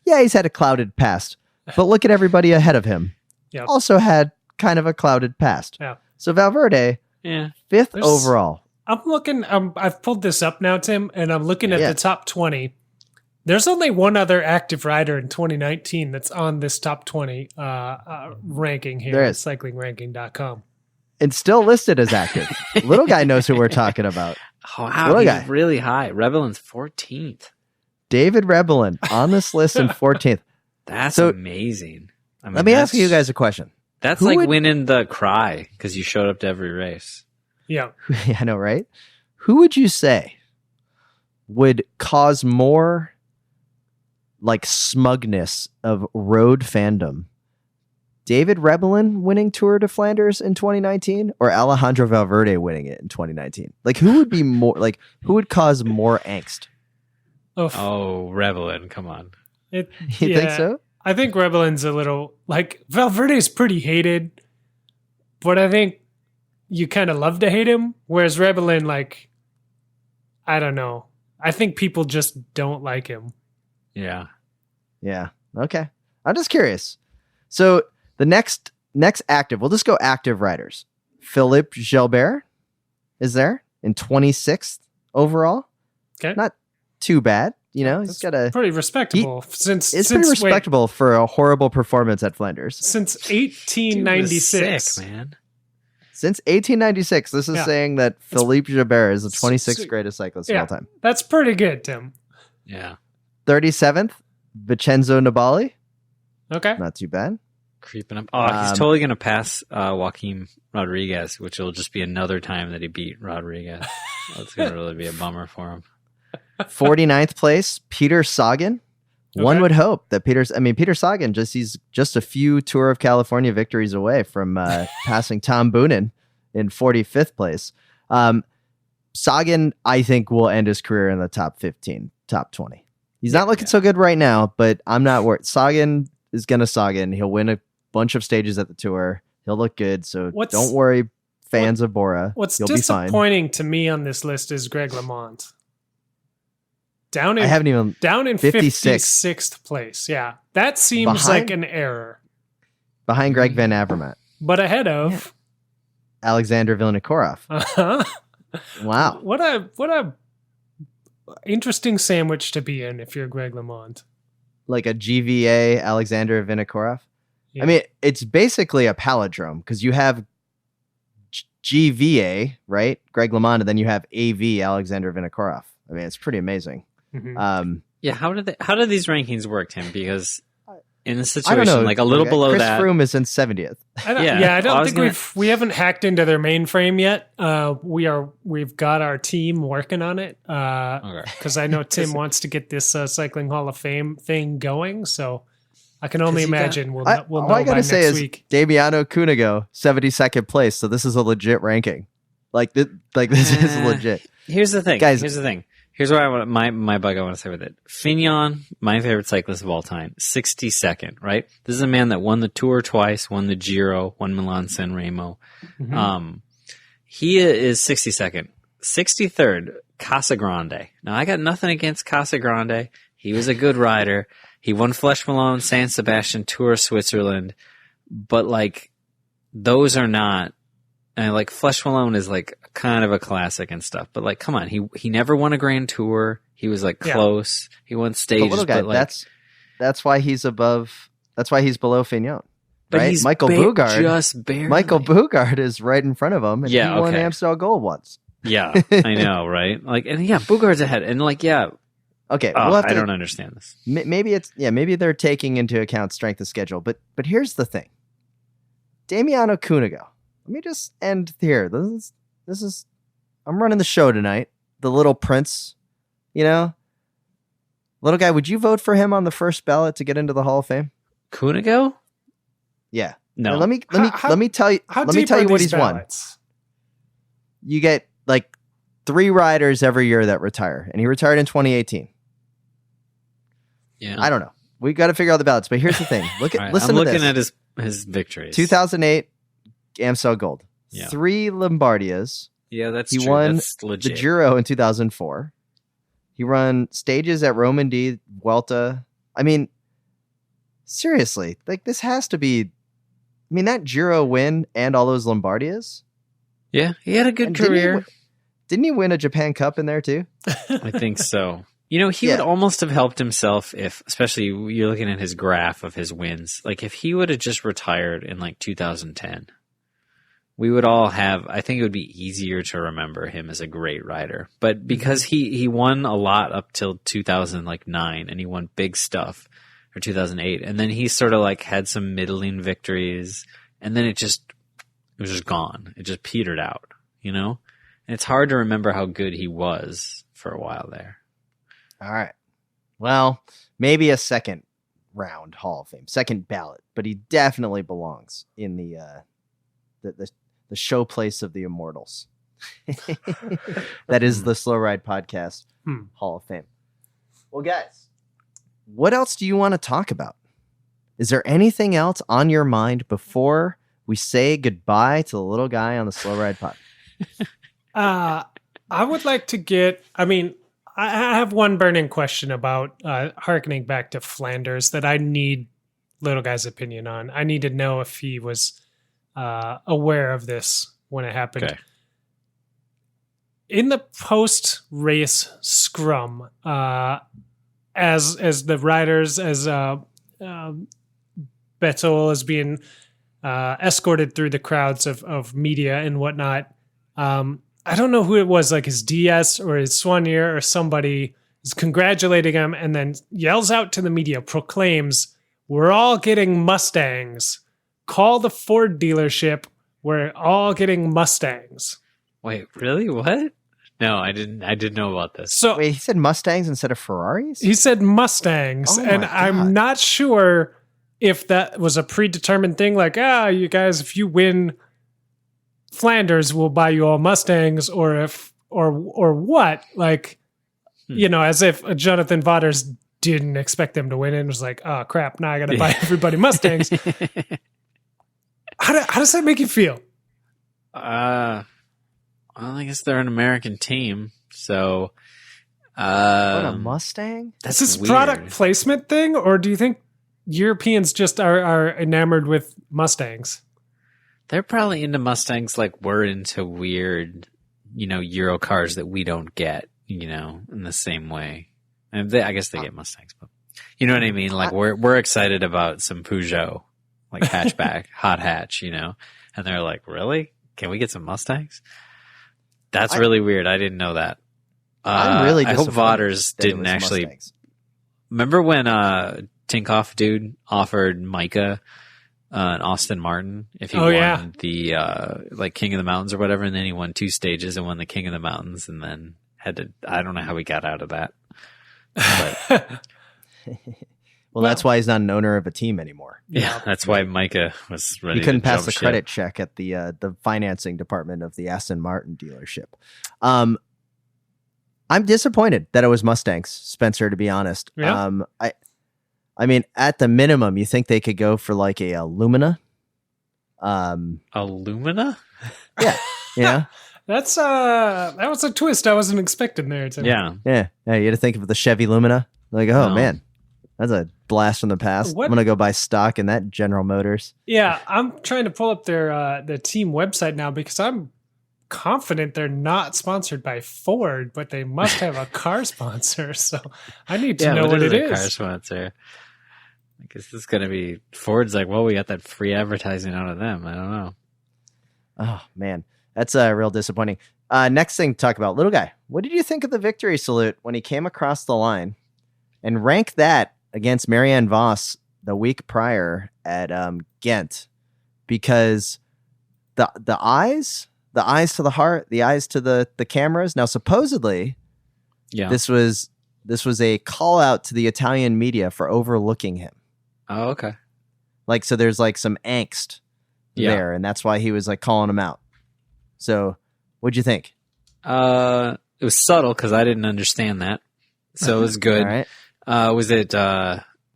Yeah, he's had a clouded past, but look at everybody ahead of him. Yeah. Also had kind of a clouded past. Yeah. So Valverde, Yeah. fifth There's- overall. I'm looking. I've pulled this up now, Tim, and I'm looking at Yeah. the top 20. There's only one other active rider in 2019 that's on this top 20 ranking here There at is. cyclingranking.com. And still listed as active. Little guy knows who we're talking about. Oh, wow. Little He's guy. really high. Rebellin's 14th. David Rebellin on this list in 14th. That's So- amazing. I mean, Let me ask that's- you guys a question. That's who like would- winning the cry because you showed up to every race. Yeah. Yeah, I know, right? Who would you say would cause more like smugness of road fandom? David Rebellin winning Tour de Flanders in 2019 or Alejandro Valverde winning it in 2019? Like who would be more like who would cause more angst? Oh, Rebellin, come on. It, You think so? I think Rebellin's a little like Valverde's pretty hated, but I think you kind of love to hate him. Whereas Rebellin, like, I don't know. I think people just don't like him. Yeah. Yeah. Okay. I'm just curious. So the next active, we'll just go active riders. Philippe Gilbert is there in 26th overall. Okay. Not too bad. You know, he's That's got a pretty respectable it's since pretty respectable for a horrible performance at Flanders. Since Dude was 1896. sick, man. Since 1896, this is Yeah. saying that Philippe Gilbert is the 26th Sweet. greatest cyclist of Yeah. all time. That's pretty good, Tim. Yeah. 37th, Vincenzo Nibali. Okay. Not too bad. Creeping up. Oh, he's totally going to pass Joaquim Rodriguez, which will just be another time that he beat Rodriguez. That's going to really be a bummer for him. 49th place, Peter Sagan. One Okay. would hope that Peter Sagan he's just a few Tour of California victories away from passing Tom Boonen in 45th place. Sagan, I think, will end his career in the top 15, top 20. He's not looking so good right now, but I'm not worried. Sagan is going to Sagan. He'll win a bunch of stages at the Tour. He'll look good, so don't worry, fans of Bora. What's You'll be fine. disappointing to me on this list is Greg LeMond. Down I in haven't even 56th. 56th place. Yeah. That seems Behind- like an error. behind Greg Van Avermaet, But ahead of Alexander Vinokurov. uh-huh. Wow. What a interesting sandwich to be in if you're Greg LeMond. Like a GVA Alexander Vinokurov. Yeah. I mean, it's basically a palindrome because you have GVA, right? Greg LeMond, and then you have AV Alexander Vinokurov. I mean, it's pretty amazing. Mhm. Yeah, how do these rankings work, Tim? Because in a I situation don't know. like a little below Chris that. Froome is in 70th. I don't think we haven't hacked into their mainframe yet. We've got our team working on it. Because I know Tim wants to get this Cycling Hall of Fame thing going. So I can only imagine we'll know by next week. Damiano Cunego, 72nd place. So this is a legit ranking. This is legit. Here's the thing, guys. Here's what I want my bug I want to say with it. Fignon, my favorite cyclist of all time, 62nd, right? This is a man that won the Tour twice, won the Giro, won Milan-San Remo. Mm-hmm. He is 62nd. 63rd, Casagrande. Now, I got nothing against Casagrande. He was a good rider. He won Flesh Malone, San Sebastian, Tour of Switzerland. But, those are not... And Flesh Malone is kind of a classic and stuff, but come on, he never won a Grand Tour. He was close. He won stages. But little guy, that's why he's above. That's why he's below Fignon. But right? he's Michael Bugard. Just barely. Michael Bugard is right in front of him, and he won Amstel Gold once. Yeah, I know, right? Bugard's ahead, and okay. I don't understand this. Maybe they're taking into account strength of schedule, but here's the thing: Damiano Cunego. Let me just end here. This is I'm running the show tonight. The Little Prince, little guy. Would you vote for him on the first ballot to get into the Hall of Fame? Cunego? Yeah. No. Now, let me tell you. Let me tell you what he's ballots? Won. You get 3 riders every year that retire, and he retired in 2018. Yeah. I don't know. We got to figure out the ballots, but here's the thing. Listen I'm to this. looking at his victories. 2008. Amstel Gold. Yeah. 3 Lombardias. Yeah, that's he true. won That's legit. the Giro in 2004. He run stages at Romandy, Vuelta. I mean, seriously, this has to be. I mean, that Giro win and all those Lombardias. Yeah, he had a good career. Didn't he win a Japan Cup in there too? I think so. He would almost have helped himself if, especially you're looking at his graph of his wins, if he would have just retired in 2010. We would all have, I think it would be easier to remember him as a great rider. But because he won a lot up till 2009 and he won big stuff, or 2008, and then he sort of had some middling victories, and then it was just gone. It just petered out, And it's hard to remember how good he was for a while there. All right. Well, maybe a second round Hall of Fame, second ballot, but he definitely belongs in the showplace of the immortals. That is the Slow Ride Podcast Hall of Fame. Well, guys, what else do you want to talk about? Is there anything else on your mind before we say goodbye to the little guy on the Slow Ride Pod? I would like to get, I have one burning question about hearkening back to Flanders that I need little guy's opinion on. I need to know if he was aware of this when it happened. Okay. In the post-race scrum, as the riders, as Bettol is being escorted through the crowds of media and whatnot, I don't know who it was, his DS or his soigneur or somebody is congratulating him and then yells out to the media, proclaims, "We're all getting Mustangs. Call the Ford dealership. We're all getting Mustangs." Wait, really? What? No, I didn't know about this. So wait, he said Mustangs instead of Ferraris? He said Mustangs, and I'm not sure if that was a predetermined thing. You guys, if you win Flanders, we'll buy you all Mustangs, or what? As if Jonathan Vaughters didn't expect them to win and was like, "Oh crap, now I got to buy everybody Mustangs." How does that make you feel? Well, I guess they're an American team, so what, a Mustang? Is this product placement thing, or do you think Europeans just are enamored with Mustangs? They're probably into Mustangs like we're into weird, Euro cars that we don't get, in the same way. And I guess they get Mustangs, but you know what I mean? We're excited about some Peugeot, hatchback, hot hatch, and they're like, really? Can we get some Mustangs? That's really weird. I didn't know that. I'm really I hope Vaughters didn't actually. Mustangs. Remember when Tinkoff dude offered Micah an Austin Martin if he Oh, won yeah. the like King of the Mountains or whatever, and then he won 2 stages and won the King of the Mountains, and then had to. I don't know how he got out of that. But Well, that's why he's not an owner of a team anymore. yeah, that's why Micah was ready. He couldn't to pass jump the ship. credit check at the financing department of the Aston Martin dealership. I'm disappointed that it was Mustangs, Spencer, to be honest. Yeah. I mean, at the minimum, you think they could go for like a Lumina? Illumina? Yeah, yeah, That was a twist I wasn't expecting there. Tim. Yeah. yeah. You had to think of the Chevy Lumina. Like, oh No. man, that's a blast from the past. What- I'm gonna go buy stock in that General Motors. Yeah, I'm trying to pull up their team website now because I'm confident they're not sponsored by Ford, but they must have a car sponsor. So I need to know what it a car is. sponsor? I guess this is going to be Ford's like, well, we got that free advertising out of them. I don't know. Oh man, that's real disappointing. Next thing to talk about, little guy. What did you think of the victory salute when he came across the line, and rank that against Marianne Vos the week prior at Ghent? Because the eyes to the heart, the eyes to the cameras. Now, supposedly, Yeah. this was a call out to the Italian media for overlooking him. Oh, okay. Like, so there's like some angst Yeah. there, and that's why he was like calling him out. So, what'd you think? It was subtle because I didn't understand that, so it was good. All right.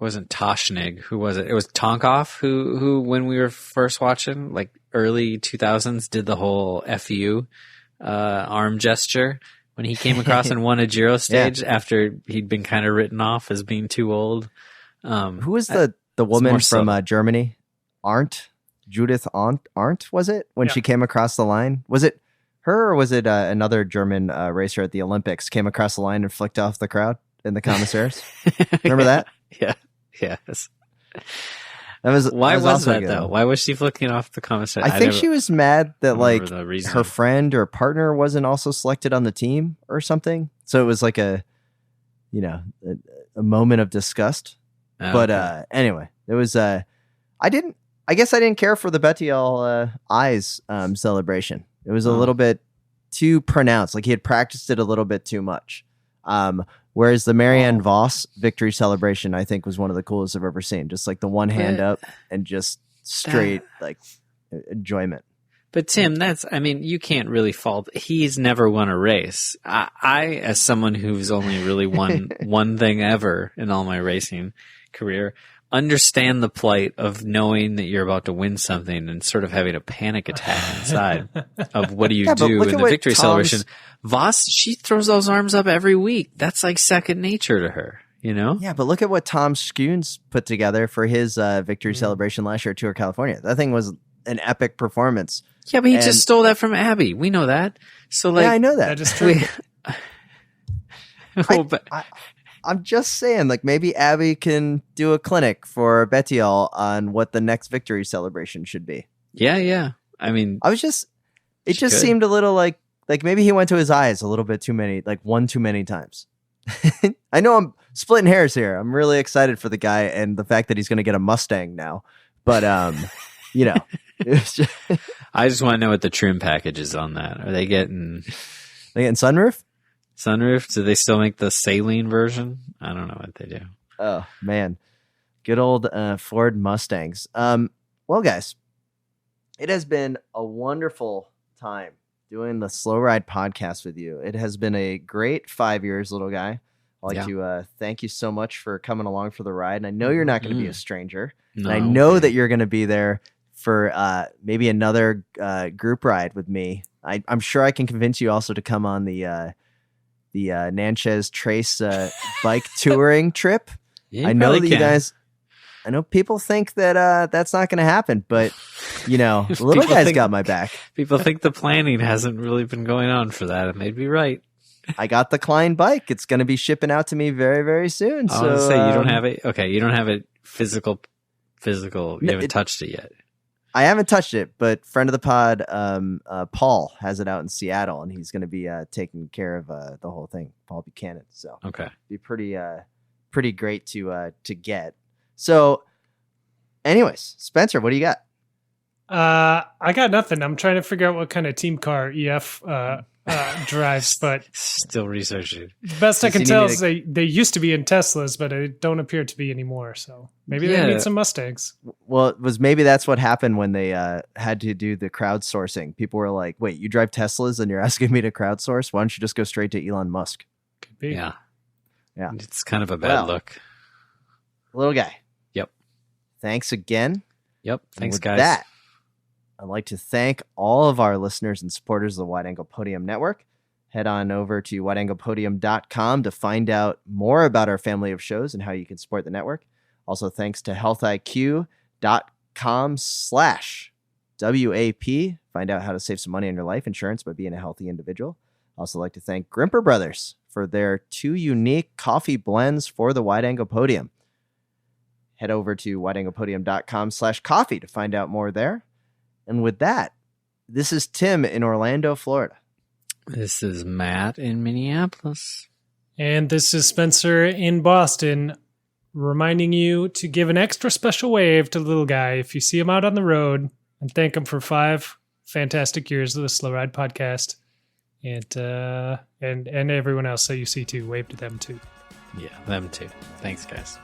Wasn't Toshnig? Who was it? It was Tonkoff who when we were first watching, like early 2000s, did the whole "fu" arm gesture when he came across and won a Giro stage after he'd been kind of written off as being too old. Who was the woman more from subtle. Germany? Judith Arndt, was it? When Yeah. she came across the line? Was it her or was it another German racer at the Olympics came across the line and flicked off the crowd in the commissaires? Remember that? Yeah. Yes. That was Why was also that good. though? Why was she flicking off the commissary? I think she was mad that like the reason. her friend or partner wasn't also selected on the team or something. So it was like a moment of disgust. Oh, But okay. anyway, it was I guess I didn't care for the Bettiol eyes celebration. It was a little bit too pronounced. Like he had practiced it a little bit too much. Whereas the Marianne Vos victory celebration, I think, was one of the coolest I've ever seen. Just like the one hand up and just straight like enjoyment. But Tim, you can't really fault. He's never won a race. I, as someone who's only really won one thing ever in all my racing career, understand the plight of knowing that you're about to win something and sort of having a panic attack inside of what do you Yeah, but do look in at the what victory Tom's- celebration. Voss, she throws those arms up every week. That's like second nature to her, you know? Yeah, but look at what Tom Skunes put together for his victory celebration last year at Tour California. That thing was an epic performance. Yeah, but he And- just stole that from Abby. We know that. So like, yeah, I know That that. is true. Well, but- I'm just saying, like maybe Abby can do a clinic for Bettiol on what the next victory celebration should be. yeah. I mean, It just She could. seemed a little like maybe he went to his eyes a little bit too many, like one too many times. I know I'm splitting hairs here. I'm really excited for the guy and the fact that he's going to get a Mustang now. But it's just, I just want to know what the trim package is on that. Are they getting they getting sunroof? sunroof? Do they still make the saline version? I don't know what they do. Oh man, good old Ford Mustangs. Well, guys, it has been a wonderful time doing the Slow Ride podcast with you. It has been a great 5 years, little guy. I'd like to thank you so much for coming along for the ride. And I know you're not going to be a stranger. No, And I know that you're going to be there for maybe another group ride with me. I'm sure I can convince you also to come on the Natchez Trace bike touring trip. Yeah, I know probably that you can. guys. I know people think that that's not going to happen, but the little People guy's think- got my back. People think the planning hasn't really been going on for that, and they'd be right. I got the Klein bike. It's going to be shipping out to me very, very soon. I So was say you don't have it. Okay, you don't have it physical. You No, haven't touched it yet. I haven't touched it, but friend of the pod, Paul, has it out in Seattle, and he's going to be taking care of the whole thing. Paul Buchanan. So Okay. be pretty great to get. So, anyways, Spencer, what do you got? I got nothing. I'm trying to figure out what kind of team car EF drives, but Still researching. best I Does he can tell need is they used to be in Teslas, but they don't appear to be anymore. So maybe Yeah. they need some Mustangs. Well, maybe that's what happened when they had to do the crowdsourcing. People were like, wait, you drive Teslas and you're asking me to crowdsource? Why don't you just go straight to Elon Musk? Could be. Yeah. Yeah. It's kind of a bad Well. look. Little guy. Yep. Thanks again. Yep. And Thanks, with guys. that, I'd like to thank all of our listeners and supporters of the Wide Angle Podium Network. Head on over to wideanglepodium.com to find out more about our family of shows and how you can support the network. Also, thanks to healthiq.com/WAP. Find out how to save some money on your life insurance by being a healthy individual. Also like to thank Grimpeur Brothers for their 2 unique coffee blends for the Wide Angle Podium. Head over to wideanglepodium.com/coffee to find out more there. And with that, this is Tim in Orlando, Florida. This is Matt in Minneapolis. And this is Spencer in Boston, reminding you to give an extra special wave to the little guy if you see him out on the road, and thank him for 5 fantastic years of the Slow Ride podcast. And everyone else that you see too, wave to them too. Yeah, them too. Thanks, guys.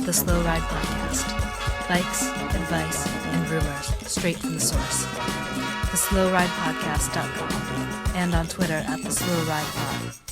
The Slow Ride Podcast. Bikes, advice, and rumors straight from the source. TheSlowRidePodcast.com and on Twitter @TheSlowRidePod.